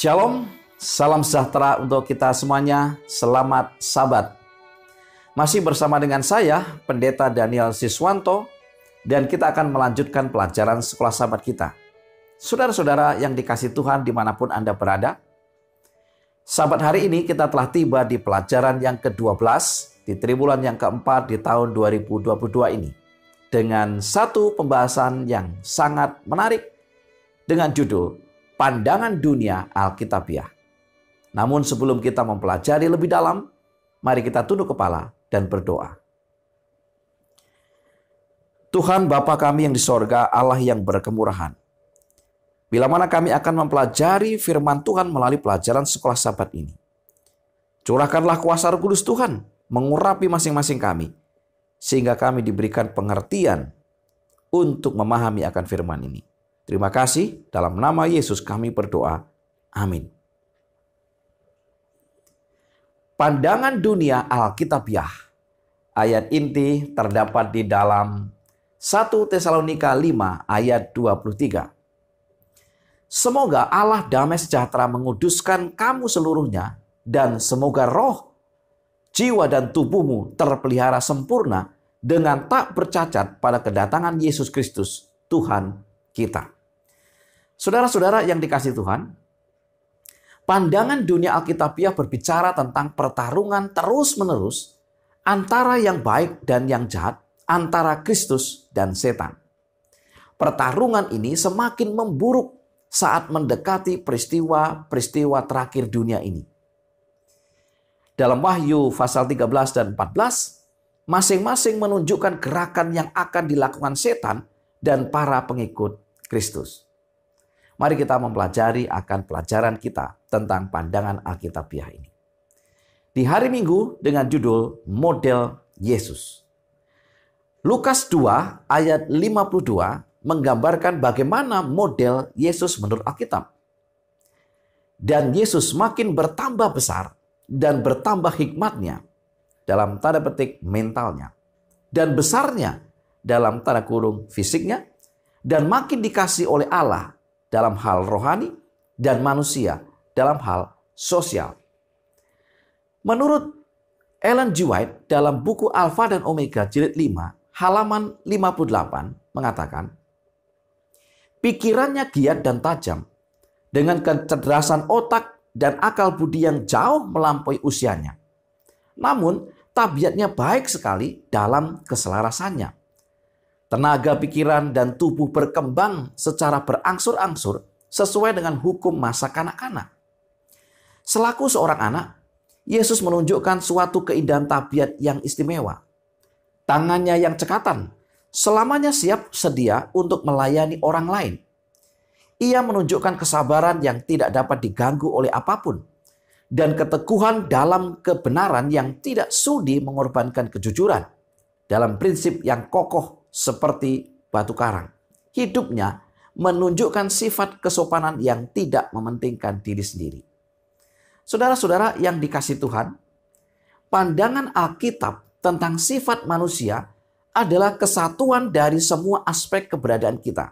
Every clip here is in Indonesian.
Shalom, salam sejahtera untuk kita semuanya. Selamat Sabat. Masih bersama dengan saya, Pendeta Daniel Siswanto, dan kita akan melanjutkan pelajaran sekolah Sabat kita. Saudara-saudara yang dikasihi Tuhan dimanapun Anda berada, Sabat hari ini kita telah tiba di pelajaran yang ke-12 di triwulan yang keempat di tahun 2022 ini, dengan satu pembahasan yang sangat menarik dengan judul Pandangan Dunia Alkitabiah. Namun sebelum kita mempelajari lebih dalam, mari kita tunduk kepala dan berdoa. Tuhan Bapa kami yang di sorga, Allah yang berkemurahan. Bila mana kami akan mempelajari firman Tuhan melalui pelajaran sekolah Sabat ini, curahkanlah kuasa Roh Kudus Tuhan mengurapi masing-masing kami, sehingga kami diberikan pengertian untuk memahami akan firman ini. Terima kasih, dalam nama Yesus kami berdoa. Amin. Pandangan dunia Alkitabiah. Ayat inti terdapat di dalam 1 Tesalonika 5 ayat 23. Semoga Allah damai sejahtera menguduskan kamu seluruhnya, dan semoga roh, jiwa dan tubuhmu terpelihara sempurna dengan tak bercacat pada kedatangan Yesus Kristus, Tuhan kita. Saudara-saudara yang dikasihi Tuhan, pandangan dunia Alkitabiah berbicara tentang pertarungan terus-menerus antara yang baik dan yang jahat, antara Kristus dan setan. Pertarungan ini semakin memburuk saat mendekati peristiwa-peristiwa terakhir dunia ini. Dalam Wahyu pasal 13 dan 14, masing-masing menunjukkan gerakan yang akan dilakukan setan dan para pengikut Kristus. Mari kita mempelajari akan pelajaran kita tentang pandangan Alkitabiah ini. Di hari Minggu dengan judul Model Yesus. Lukas 2 ayat 52 menggambarkan bagaimana model Yesus menurut Alkitab. Dan Yesus makin bertambah besar dan bertambah hikmatnya, dalam tanda petik mentalnya, dan besarnya dalam tanda kurung fisiknya, dan makin dikasih oleh Allah dalam hal rohani dan manusia dalam hal sosial. Menurut Ellen G. White dalam buku Alfa dan Omega jilid 5 halaman 58 mengatakan, pikirannya giat dan tajam dengan kecerdasan otak dan akal budi yang jauh melampaui usianya. Namun tabiatnya baik sekali dalam keselarasannya. Tenaga pikiran dan tubuh berkembang secara berangsur-angsur sesuai dengan hukum masa kanak-kanak. Selaku seorang anak, Yesus menunjukkan suatu keindahan tabiat yang istimewa. Tangannya yang cekatan, selamanya siap sedia untuk melayani orang lain. Ia menunjukkan kesabaran yang tidak dapat diganggu oleh apapun, dan keteguhan dalam kebenaran yang tidak sudi mengorbankan kejujuran, dalam prinsip yang kokoh seperti batu karang. Hidupnya menunjukkan sifat kesopanan yang tidak mementingkan diri sendiri. Saudara-saudara yang dikasihi Tuhan, pandangan Alkitab tentang sifat manusia adalah kesatuan dari semua aspek keberadaan kita,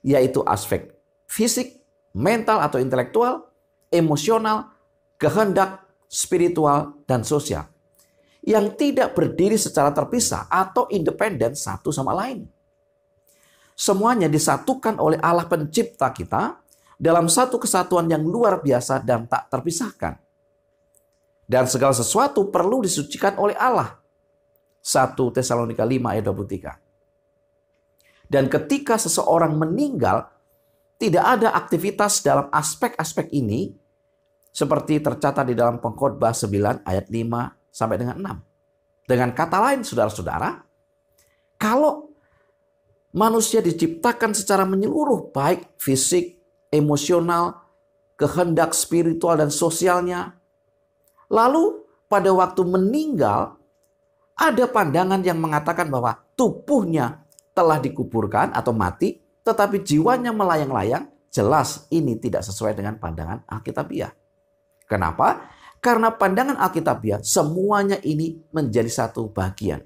yaitu aspek fisik, mental atau intelektual, emosional, kehendak, spiritual, dan sosial, yang tidak berdiri secara terpisah atau independen satu sama lain. Semuanya disatukan oleh Allah pencipta kita dalam satu kesatuan yang luar biasa dan tak terpisahkan. Dan segala sesuatu perlu disucikan oleh Allah. 1 Tesalonika 5 ayat 23. Dan ketika seseorang meninggal, tidak ada aktivitas dalam aspek-aspek ini seperti tercatat di dalam Pengkhotbah 9 ayat 5 sampai dengan 6. Dengan kata lain, saudara-saudara, kalau manusia diciptakan secara menyeluruh, baik fisik, emosional, kehendak spiritual dan sosialnya, lalu pada waktu meninggal, ada pandangan yang mengatakan bahwa tubuhnya telah dikuburkan atau mati, tetapi jiwanya melayang-layang, jelas ini tidak sesuai dengan pandangan Alkitabiah. Kenapa? Karena pandangan Alkitabiah semuanya ini menjadi satu bagian.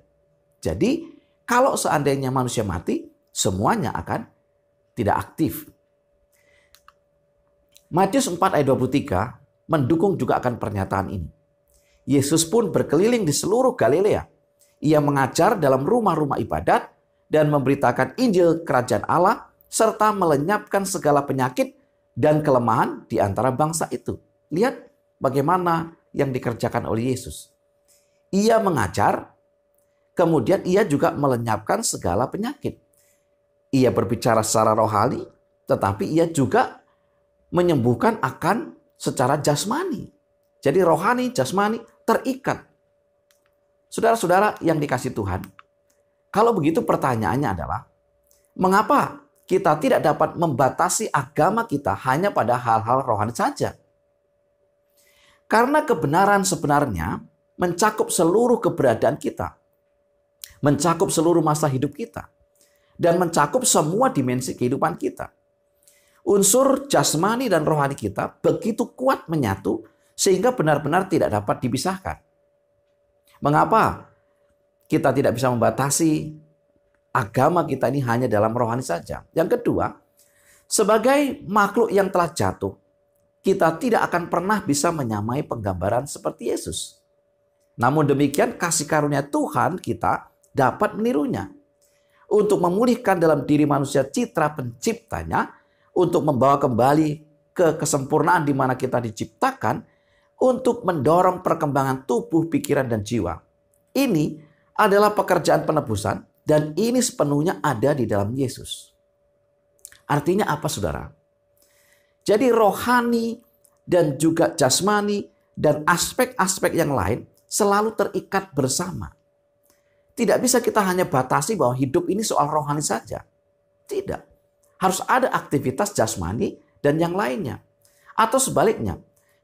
Jadi kalau seandainya manusia mati, semuanya akan tidak aktif. Matius 4 ayat 23 mendukung juga akan pernyataan ini. Yesus pun berkeliling di seluruh Galilea. Ia mengajar dalam rumah-rumah ibadat dan memberitakan Injil Kerajaan Allah serta melenyapkan segala penyakit dan kelemahan di antara bangsa itu. Lihat bagaimana yang dikerjakan oleh Yesus. Ia mengajar, kemudian ia juga melenyapkan segala penyakit. Ia berbicara secara rohani, tetapi ia juga menyembuhkan akan secara jasmani. Jadi rohani, jasmani terikat. Saudara-saudara yang dikasihi Tuhan, kalau begitu pertanyaannya adalah, mengapa kita tidak dapat membatasi agama kita hanya pada hal-hal rohani saja? Karena kebenaran sebenarnya mencakup seluruh keberadaan kita, mencakup seluruh masa hidup kita, dan mencakup semua dimensi kehidupan kita. Unsur jasmani dan rohani kita begitu kuat menyatu sehingga benar-benar tidak dapat dipisahkan. Mengapa kita tidak bisa membatasi agama kita ini hanya dalam rohani saja? Yang kedua, sebagai makhluk yang telah jatuh, kita tidak akan pernah bisa menyamai penggambaran seperti Yesus. Namun demikian kasih karunia Tuhan kita dapat menirunya. Untuk memulihkan dalam diri manusia citra penciptanya, untuk membawa kembali ke kesempurnaan di mana kita diciptakan, untuk mendorong perkembangan tubuh, pikiran, dan jiwa. Ini adalah pekerjaan penebusan dan ini sepenuhnya ada di dalam Yesus. Artinya apa, saudara? Jadi rohani dan juga jasmani dan aspek-aspek yang lain selalu terikat bersama. Tidak bisa kita hanya batasi bahwa hidup ini soal rohani saja. Tidak. Harus ada aktivitas jasmani dan yang lainnya. Atau sebaliknya,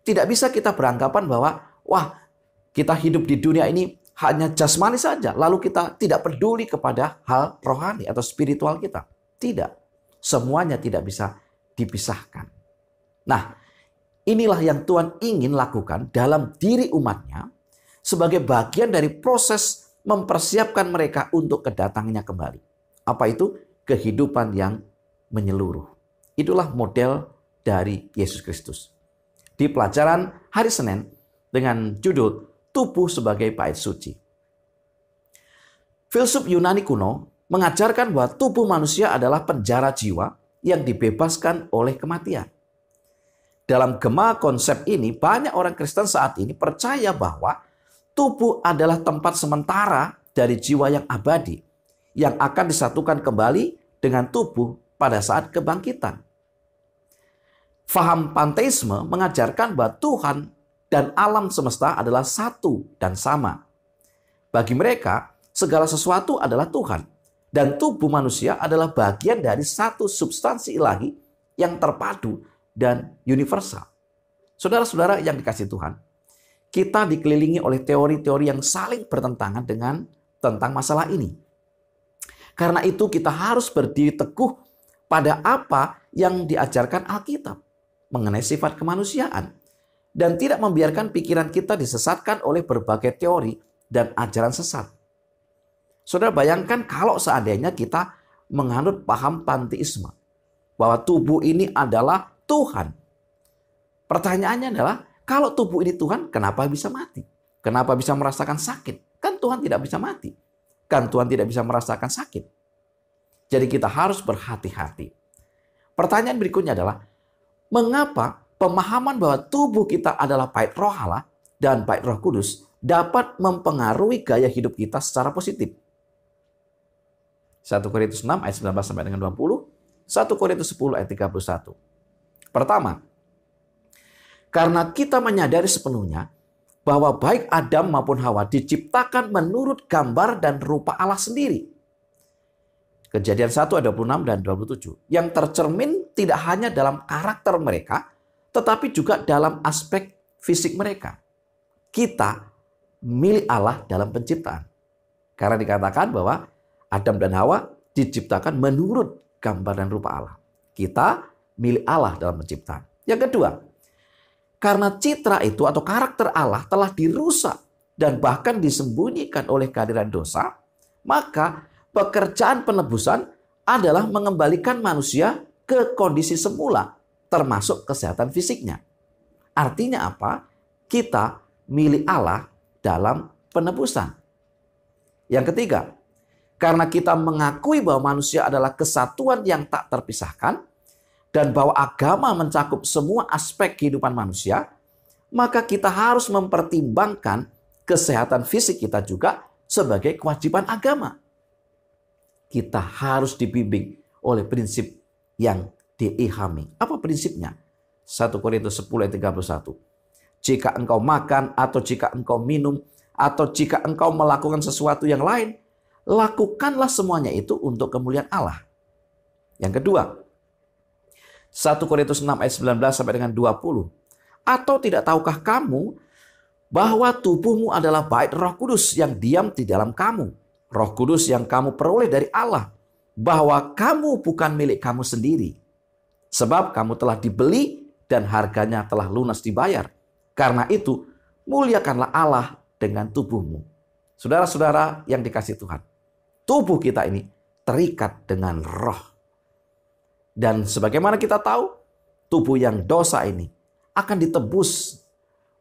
tidak bisa kita beranggapan bahwa wah, kita hidup di dunia ini hanya jasmani saja, lalu kita tidak peduli kepada hal rohani atau spiritual kita. Tidak. Semuanya tidak bisa dipisahkan. Nah, inilah yang Tuhan ingin lakukan dalam diri umatnya sebagai bagian dari proses mempersiapkan mereka untuk kedatangannya kembali. Apa itu? Kehidupan yang menyeluruh. Itulah model dari Yesus Kristus. Di pelajaran hari Senin dengan judul Tubuh sebagai Bait Suci. Filsuf Yunani kuno mengajarkan bahwa tubuh manusia adalah penjara jiwa yang dibebaskan oleh kematian. Dalam gema konsep ini, banyak orang Kristen saat ini percaya bahwa tubuh adalah tempat sementara dari jiwa yang abadi, yang akan disatukan kembali dengan tubuh pada saat kebangkitan. Faham panteisme mengajarkan bahwa Tuhan dan alam semesta adalah satu dan sama. Bagi mereka, segala sesuatu adalah Tuhan. Dan tubuh manusia adalah bagian dari satu substansi ilahi yang terpadu dan universal. Saudara-saudara yang dikasihi Tuhan, kita dikelilingi oleh teori-teori yang saling bertentangan tentang masalah ini. Karena itu kita harus berdiri teguh pada apa yang diajarkan Alkitab mengenai sifat kemanusiaan dan tidak membiarkan pikiran kita disesatkan oleh berbagai teori dan ajaran sesat. Saudara bayangkan kalau seandainya kita menganut paham panteisme bahwa tubuh ini adalah Tuhan. Pertanyaannya adalah, kalau tubuh ini Tuhan, kenapa bisa mati? Kenapa bisa merasakan sakit? Kan Tuhan tidak bisa mati. Kan Tuhan tidak bisa merasakan sakit. Jadi kita harus berhati-hati. Pertanyaan berikutnya adalah, mengapa pemahaman bahwa tubuh kita adalah bait roh Allah dan bait Roh Kudus dapat mempengaruhi gaya hidup kita secara positif? 1 Korintus 6 ayat 19 sampai dengan 20, 1 Korintus 10 ayat 31. Pertama, karena kita menyadari sepenuhnya bahwa baik Adam maupun Hawa diciptakan menurut gambar dan rupa Allah sendiri. Kejadian 1 ayat 26 dan 27. Yang tercermin tidak hanya dalam karakter mereka, tetapi juga dalam aspek fisik mereka. Kita milik Allah dalam penciptaan. Karena dikatakan bahwa Adam dan Hawa diciptakan menurut gambar dan rupa Allah. Kita milik Allah dalam penciptaan. Yang kedua, karena citra itu atau karakter Allah telah dirusak dan bahkan disembunyikan oleh kehadiran dosa, maka pekerjaan penebusan adalah mengembalikan manusia ke kondisi semula termasuk kesehatan fisiknya. Artinya apa? Kita milik Allah dalam penebusan. Yang ketiga, karena kita mengakui bahwa manusia adalah kesatuan yang tak terpisahkan dan bahwa agama mencakup semua aspek kehidupan manusia, maka kita harus mempertimbangkan kesehatan fisik kita juga sebagai kewajiban agama. Kita harus dibimbing oleh prinsip yang diilhami. Apa prinsipnya? 1 Korintus 10 ayat 31. Jika engkau makan atau jika engkau minum atau jika engkau melakukan sesuatu yang lain, lakukanlah semuanya itu untuk kemuliaan Allah. Yang kedua, 1 Korintus 6 ayat 19 sampai dengan 20. Atau tidak tahukah kamu bahwa tubuhmu adalah bait Roh Kudus yang diam di dalam kamu, Roh Kudus yang kamu peroleh dari Allah, bahwa kamu bukan milik kamu sendiri, sebab kamu telah dibeli dan harganya telah lunas dibayar. Karena itu, muliakanlah Allah dengan tubuhmu. Saudara-saudara yang dikasihi Tuhan, tubuh kita ini terikat dengan roh. Dan sebagaimana kita tahu, tubuh yang dosa ini akan ditebus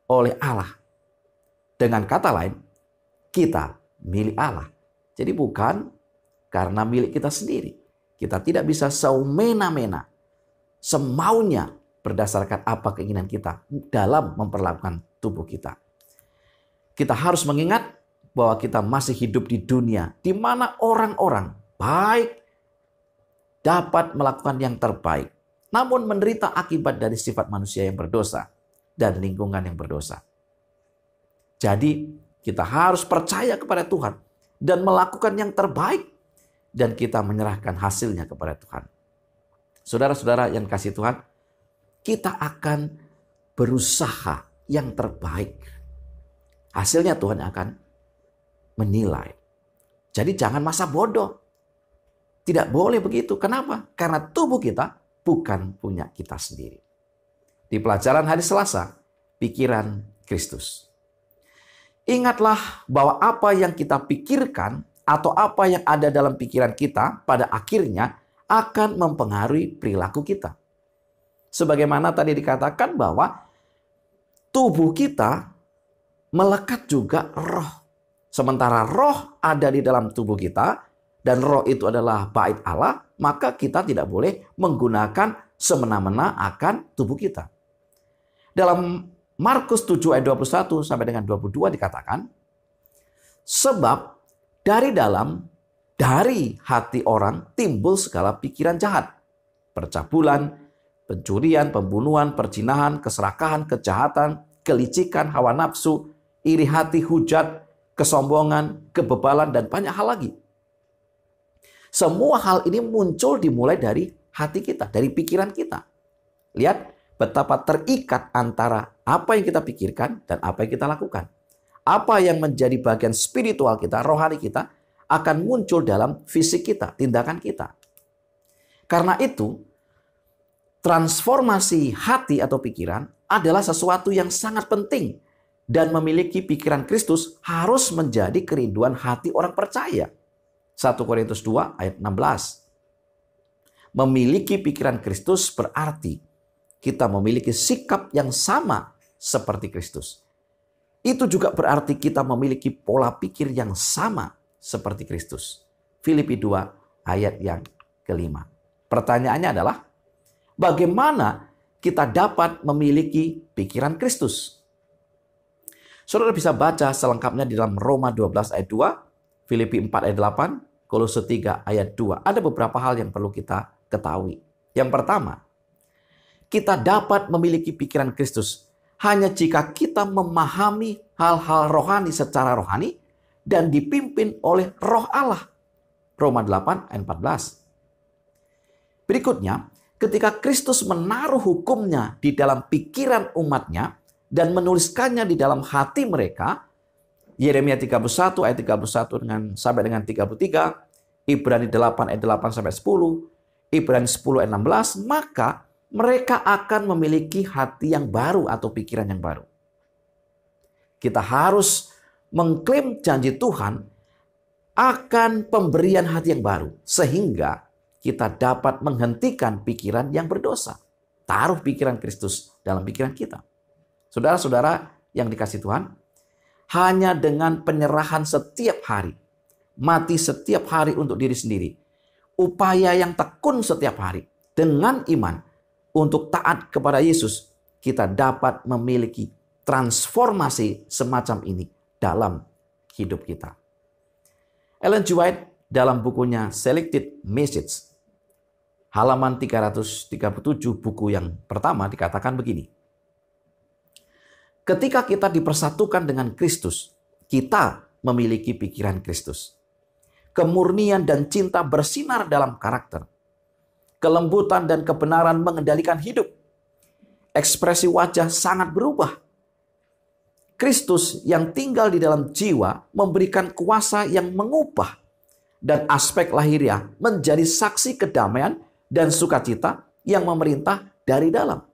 oleh Allah. Dengan kata lain, kita milik Allah. Jadi bukan karena milik kita sendiri. Kita tidak bisa semena-mena, semaunya berdasarkan apa keinginan kita dalam memperlakukan tubuh kita. Kita harus mengingat bahwa kita masih hidup di dunia di mana orang-orang baik dapat melakukan yang terbaik, namun menderita akibat dari sifat manusia yang berdosa dan lingkungan yang berdosa. Jadi kita harus percaya kepada Tuhan dan melakukan yang terbaik, dan kita menyerahkan hasilnya kepada Tuhan. Saudara-saudara yang kasih Tuhan, kita akan berusaha yang terbaik. Hasilnya Tuhan akan menilai. Jadi jangan masa bodoh. Tidak boleh begitu. Kenapa? Karena tubuh kita bukan punya kita sendiri. Di pelajaran hari Selasa, pikiran Kristus. Ingatlah bahwa apa yang kita pikirkan atau apa yang ada dalam pikiran kita pada akhirnya akan mempengaruhi perilaku kita. Sebagaimana tadi dikatakan bahwa tubuh kita melekat juga roh. Sementara roh ada di dalam tubuh kita dan roh itu adalah bait Allah, maka kita tidak boleh menggunakan semena-mena akan tubuh kita. Dalam Markus 7 ayat 21 sampai dengan 22 dikatakan, sebab dari hati orang timbul segala pikiran jahat, percabulan, pencurian, pembunuhan, perzinahan, keserakahan, kejahatan, kelicikan, hawa nafsu, iri hati, hujat, kesombongan, kebebalan, dan banyak hal lagi. Semua hal ini muncul dimulai dari hati kita, dari pikiran kita. Lihat betapa terikat antara apa yang kita pikirkan dan apa yang kita lakukan. Apa yang menjadi bagian spiritual kita, rohani kita, akan muncul dalam fisik kita, tindakan kita. Karena itu, transformasi hati atau pikiran adalah sesuatu yang sangat penting. Dan memiliki pikiran Kristus harus menjadi kerinduan hati orang percaya. 1 Korintus 2 ayat 16. Memiliki pikiran Kristus berarti kita memiliki sikap yang sama seperti Kristus. Itu juga berarti kita memiliki pola pikir yang sama seperti Kristus. Filipi 2 ayat yang kelima. Pertanyaannya adalah, bagaimana kita dapat memiliki pikiran Kristus? Saudara bisa baca selengkapnya di dalam Roma 12 ayat 2, Filipi 4 ayat 8, Kolose 3 ayat 2. Ada beberapa hal yang perlu kita ketahui. Yang pertama, kita dapat memiliki pikiran Kristus hanya jika kita memahami hal-hal rohani secara rohani dan dipimpin oleh Roh Allah. Roma 8 ayat 14. Berikutnya, ketika Kristus menaruh hukumnya di dalam pikiran umatnya dan menuliskannya di dalam hati mereka, Yeremia 31 ayat 31 sampai dengan 33, Ibrani 8 ayat 8 sampai 10, Ibrani 10 ayat 16, maka mereka akan memiliki hati yang baru atau pikiran yang baru. Kita harus mengklaim janji Tuhan akan pemberian hati yang baru, sehingga kita dapat menghentikan pikiran yang berdosa. taruh pikiran Kristus dalam pikiran kita. Saudara-saudara yang dikasihi Tuhan, hanya dengan penyerahan setiap hari, mati setiap hari untuk diri sendiri, upaya yang tekun setiap hari dengan iman untuk taat kepada Yesus, kita dapat memiliki transformasi semacam ini dalam hidup kita. Ellen G. White dalam bukunya Selected Message, halaman 337 buku yang pertama dikatakan begini. Ketika kita dipersatukan dengan Kristus, kita memiliki pikiran Kristus. Kemurnian dan cinta bersinar dalam karakter. Kelembutan dan kebenaran mengendalikan hidup. Ekspresi wajah sangat berubah. Kristus yang tinggal di dalam jiwa memberikan kuasa yang mengubah. Dan aspek lahiriah menjadi saksi kedamaian dan sukacita yang memerintah dari dalam.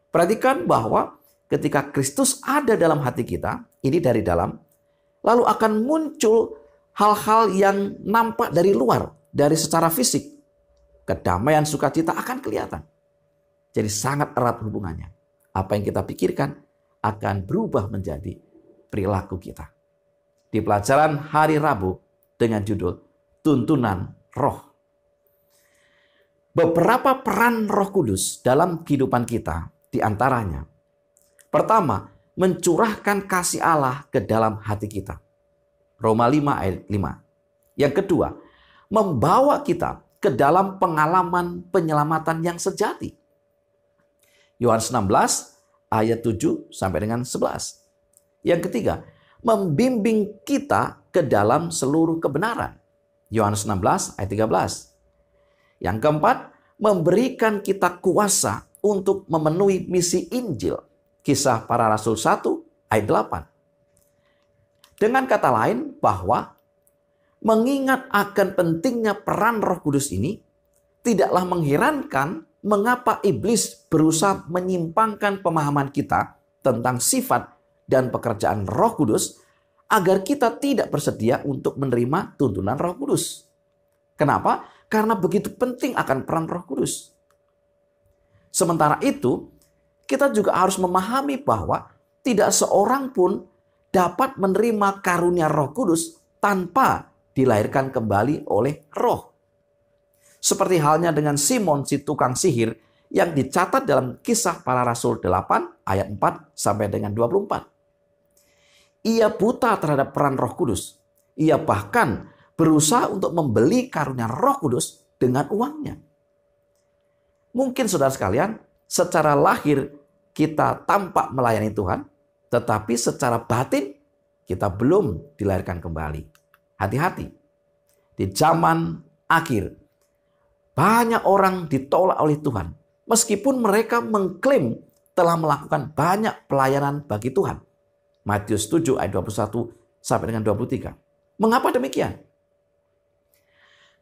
Perhatikan bahwa ketika Kristus ada dalam hati kita, ini dari dalam, lalu akan muncul hal-hal yang nampak dari luar, dari secara fisik. Kedamaian sukacita akan kelihatan. Jadi sangat erat hubungannya. Apa yang kita pikirkan akan berubah menjadi perilaku kita. Di pelajaran hari Rabu dengan judul Tuntunan Roh. Beberapa peran Roh Kudus dalam kehidupan kita di antaranya. Pertama, mencurahkan kasih Allah ke dalam hati kita. Roma 5 ayat 5. Yang kedua, membawa kita ke dalam pengalaman penyelamatan yang sejati. Yohanes 16 ayat 7 sampai dengan 11. Yang ketiga, membimbing kita ke dalam seluruh kebenaran. Yohanes 16 ayat 13. Yang keempat, memberikan kita kuasa untuk memenuhi misi Injil. Kisah Para Rasul 1 ayat 8. Dengan kata lain bahwa mengingat akan pentingnya peran Roh Kudus ini, tidaklah mengherankan mengapa iblis berusaha menyimpangkan pemahaman kita tentang sifat dan pekerjaan Roh Kudus agar kita tidak bersedia untuk menerima tuntunan Roh Kudus. Kenapa? Karena begitu penting akan peran Roh Kudus. Sementara itu, kita juga harus memahami bahwa tidak seorang pun dapat menerima karunia Roh Kudus tanpa dilahirkan kembali oleh Roh. Seperti halnya dengan Simon si tukang sihir yang dicatat dalam Kisah Para Rasul 8 ayat 4 sampai dengan 24. Ia buta terhadap peran Roh Kudus. Ia bahkan berusaha untuk membeli karunia Roh Kudus dengan uangnya. Mungkin saudara sekalian, secara lahir kita tampak melayani Tuhan, tetapi secara batin kita belum dilahirkan kembali. Hati-hati. Di zaman akhir, banyak orang ditolak oleh Tuhan. Meskipun mereka mengklaim telah melakukan banyak pelayanan bagi Tuhan. Matius 7 ayat 21 sampai dengan 23. Mengapa demikian?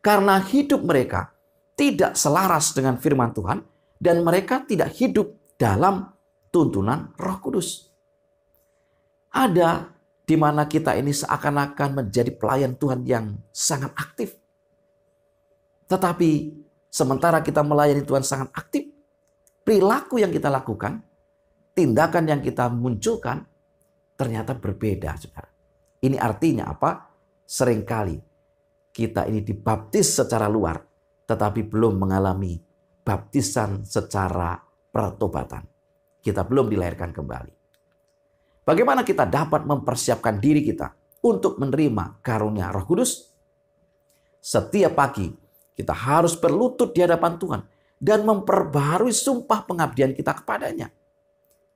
Karena hidup mereka tidak selaras dengan firman Tuhan dan mereka tidak hidup dalam tuntunan Roh Kudus. Ada di mana kita ini seakan-akan menjadi pelayan Tuhan yang sangat aktif. Tetapi sementara kita melayani Tuhan sangat aktif, perilaku yang kita lakukan, tindakan yang kita munculkan ternyata berbeda, saudara. Ini artinya apa? Seringkali kita ini dibaptis secara luar, tetapi belum mengalami baptisan secara pertobatan. Kita belum dilahirkan kembali. Bagaimana kita dapat mempersiapkan diri kita untuk menerima karunia Roh Kudus? Setiap pagi kita harus berlutut di hadapan Tuhan dan memperbaharui sumpah pengabdian kita kepadanya.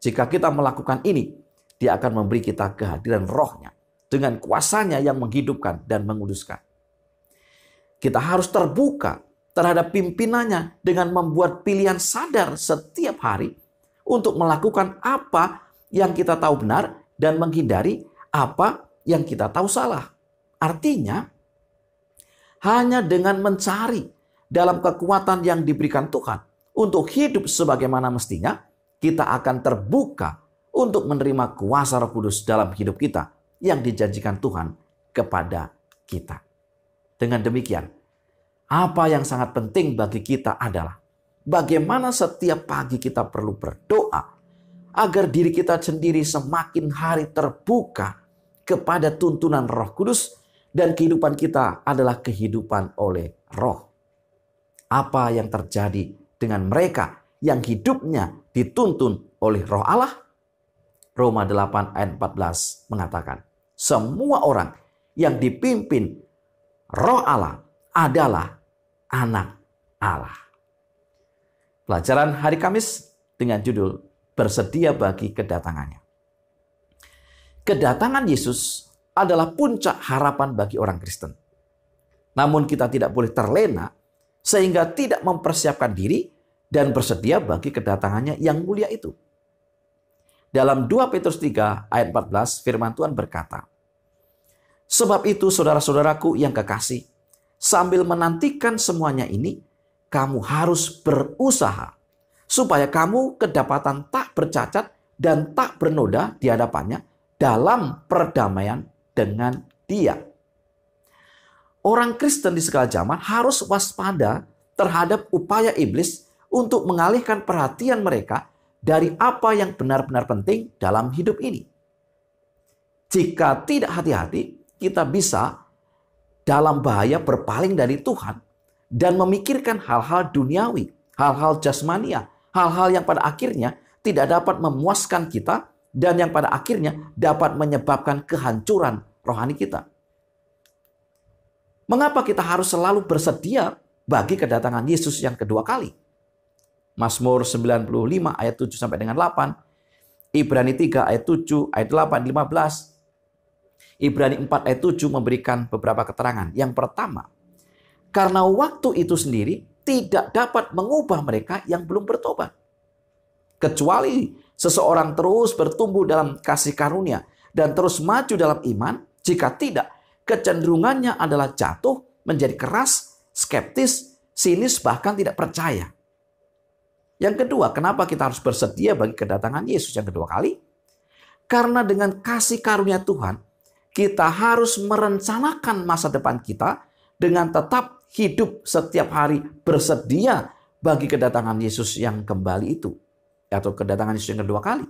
Jika kita melakukan ini, Dia akan memberi kita kehadiran Roh-Nya dengan kuasanya yang menghidupkan dan menguduskan. Kita harus terbuka terhadap pimpinannya dengan membuat pilihan sadar setiap hari untuk melakukan apa yang kita tahu benar dan menghindari apa yang kita tahu salah. Artinya, hanya dengan mencari dalam kekuatan yang diberikan Tuhan untuk hidup sebagaimana mestinya, kita akan terbuka untuk menerima kuasa Roh Kudus dalam hidup kita yang dijanjikan Tuhan kepada kita. Dengan demikian, apa yang sangat penting bagi kita adalah bagaimana setiap pagi kita perlu berdoa agar diri kita sendiri semakin hari terbuka kepada tuntunan Roh Kudus dan kehidupan kita adalah kehidupan oleh Roh. Apa yang terjadi dengan mereka yang hidupnya dituntun oleh Roh Allah? Roma 8 ayat 14 mengatakan, semua orang yang dipimpin Roh Allah adalah anak Allah. Pelajaran hari Kamis dengan judul bersedia bagi kedatangannya. Kedatangan Yesus adalah puncak harapan bagi orang Kristen. Namun kita tidak boleh terlena sehingga tidak mempersiapkan diri dan bersedia bagi kedatangannya yang mulia itu. Dalam 2 Petrus 3 ayat 14 firman Tuhan berkata, sebab itu saudara-saudaraku yang kekasih, sambil menantikan semuanya ini, kamu harus berusaha supaya kamu kedapatan tak bercacat dan tak bernoda di hadapannya dalam perdamaian dengan Dia. Orang Kristen di segala zaman harus waspada terhadap upaya iblis untuk mengalihkan perhatian mereka dari apa yang benar-benar penting dalam hidup ini. Jika tidak hati-hati, kita bisa dalam bahaya berpaling dari Tuhan dan memikirkan hal-hal duniawi, hal-hal jasmania, hal-hal yang pada akhirnya tidak dapat memuaskan kita dan yang pada akhirnya dapat menyebabkan kehancuran rohani kita. Mengapa kita harus selalu bersedia bagi kedatangan Yesus yang kedua kali? Mazmur 95 ayat 7 sampai dengan 8, Ibrani 3 ayat 7, ayat 8, 15, Ibrani 4 ayat 7 memberikan beberapa keterangan. Yang pertama, karena waktu itu sendiri tidak dapat mengubah mereka yang belum bertobat. Kecuali seseorang terus bertumbuh dalam kasih karunia dan terus maju dalam iman, jika tidak, kecenderungannya adalah jatuh menjadi keras, skeptis, sinis, bahkan tidak percaya. Yang kedua, kenapa kita harus bersedia bagi kedatangan Yesus yang kedua kali? Karena dengan kasih karunia Tuhan, kita harus merencanakan masa depan kita dengan tetap hidup setiap hari bersedia bagi kedatangan Yesus yang kembali itu. Atau kedatangan Yesus yang kedua kali.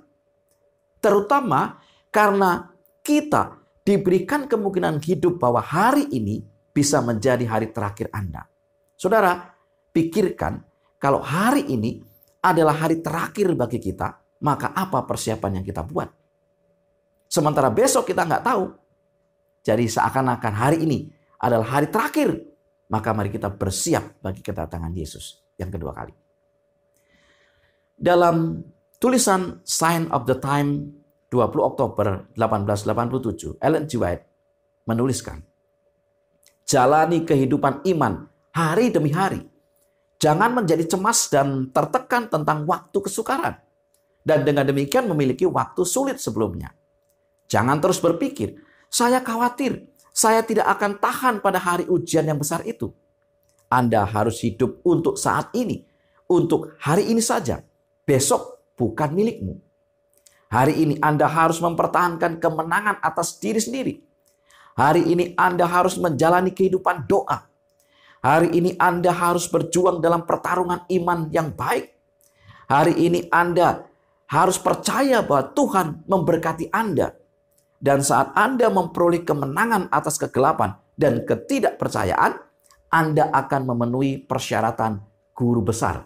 Terutama karena kita diberikan kemungkinan hidup bahwa hari ini bisa menjadi hari terakhir Anda. Saudara, pikirkan kalau hari ini adalah hari terakhir bagi kita, maka apa persiapan yang kita buat? Sementara besok kita nggak tahu. Jadi seakan-akan hari ini adalah hari terakhir, maka mari kita bersiap bagi kedatangan Yesus yang kedua kali. Dalam tulisan Sign of the Time 20 Oktober 1887, Ellen G. White menuliskan, jalani kehidupan iman hari demi hari. Jangan menjadi cemas dan tertekan tentang waktu kesukaran. Dan dengan demikian memiliki waktu sulit sebelumnya. Jangan terus berpikir, saya khawatir, saya tidak akan tahan pada hari ujian yang besar itu. Anda harus hidup untuk saat ini, untuk hari ini saja. Besok bukan milikmu. Hari ini Anda harus mempertahankan kemenangan atas diri sendiri. Hari ini Anda harus menjalani kehidupan doa. Hari ini Anda harus berjuang dalam pertarungan iman yang baik. Hari ini Anda harus percaya bahwa Tuhan memberkati Anda. Dan saat Anda memperoleh kemenangan atas kegelapan dan ketidakpercayaan, Anda akan memenuhi persyaratan guru besar.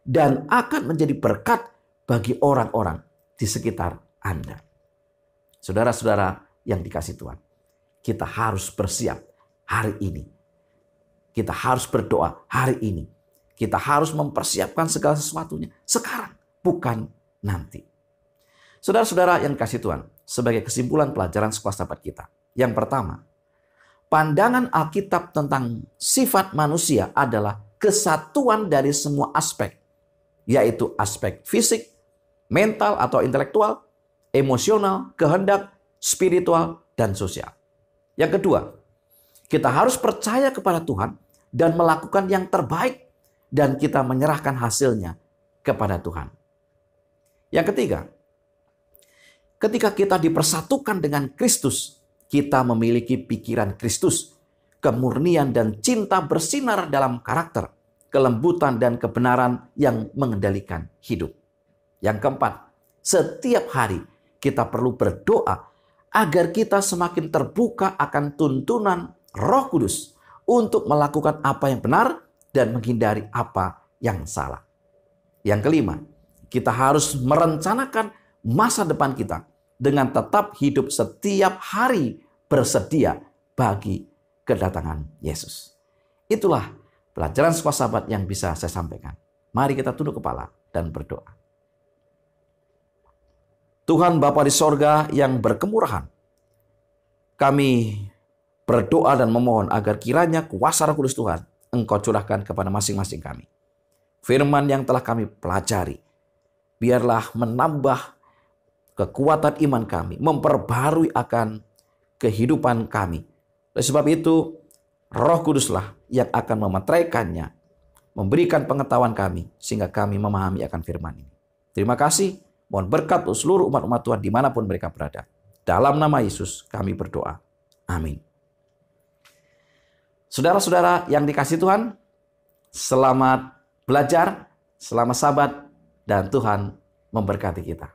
Dan akan menjadi berkat bagi orang-orang di sekitar Anda. Saudara-saudara yang dikasihi Tuhan, kita harus bersiap hari ini. Kita harus berdoa hari ini. Kita harus mempersiapkan segala sesuatunya sekarang, bukan nanti. Saudara-saudara yang dikasihi Tuhan, sebagai kesimpulan pelajaran sekolah sahabat kita. Yang pertama, pandangan Alkitab tentang sifat manusia adalah kesatuan dari semua aspek, yaitu aspek fisik, mental atau intelektual, emosional, kehendak, spiritual, dan sosial. Yang kedua, kita harus percaya kepada Tuhan dan melakukan yang terbaik, dan kita menyerahkan hasilnya kepada Tuhan. Yang ketiga, ketika kita dipersatukan dengan Kristus, kita memiliki pikiran Kristus, kemurnian dan cinta bersinar dalam karakter, kelembutan, dan kebenaran yang mengendalikan hidup. Yang keempat, setiap hari kita perlu berdoa agar kita semakin terbuka akan tuntunan Roh Kudus untuk melakukan apa yang benar dan menghindari apa yang salah. Yang kelima, kita harus merencanakan masa depan kita dengan tetap hidup setiap hari bersedia bagi kedatangan Yesus. Itulah pelajaran sekolah sahabat yang bisa saya sampaikan. Mari kita tunduk kepala dan berdoa. Tuhan Bapa di sorga yang berkemurahan, kami berdoa dan memohon agar kiranya kuasa Roh Kudus Tuhan Engkau curahkan kepada masing-masing kami. Firman yang telah kami pelajari, biarlah menambah kekuatan iman kami, memperbarui akan kehidupan kami. Oleh sebab itu, Roh Kuduslah yang akan memetraikannya, memberikan pengetahuan kami, sehingga kami memahami akan firman ini. Terima kasih, mohon berkat untuk seluruh umat-umat Tuhan dimanapun mereka berada. Dalam nama Yesus kami berdoa. Amin. Saudara-saudara yang dikasihi Tuhan, selamat belajar, selamat sabat, dan Tuhan memberkati kita.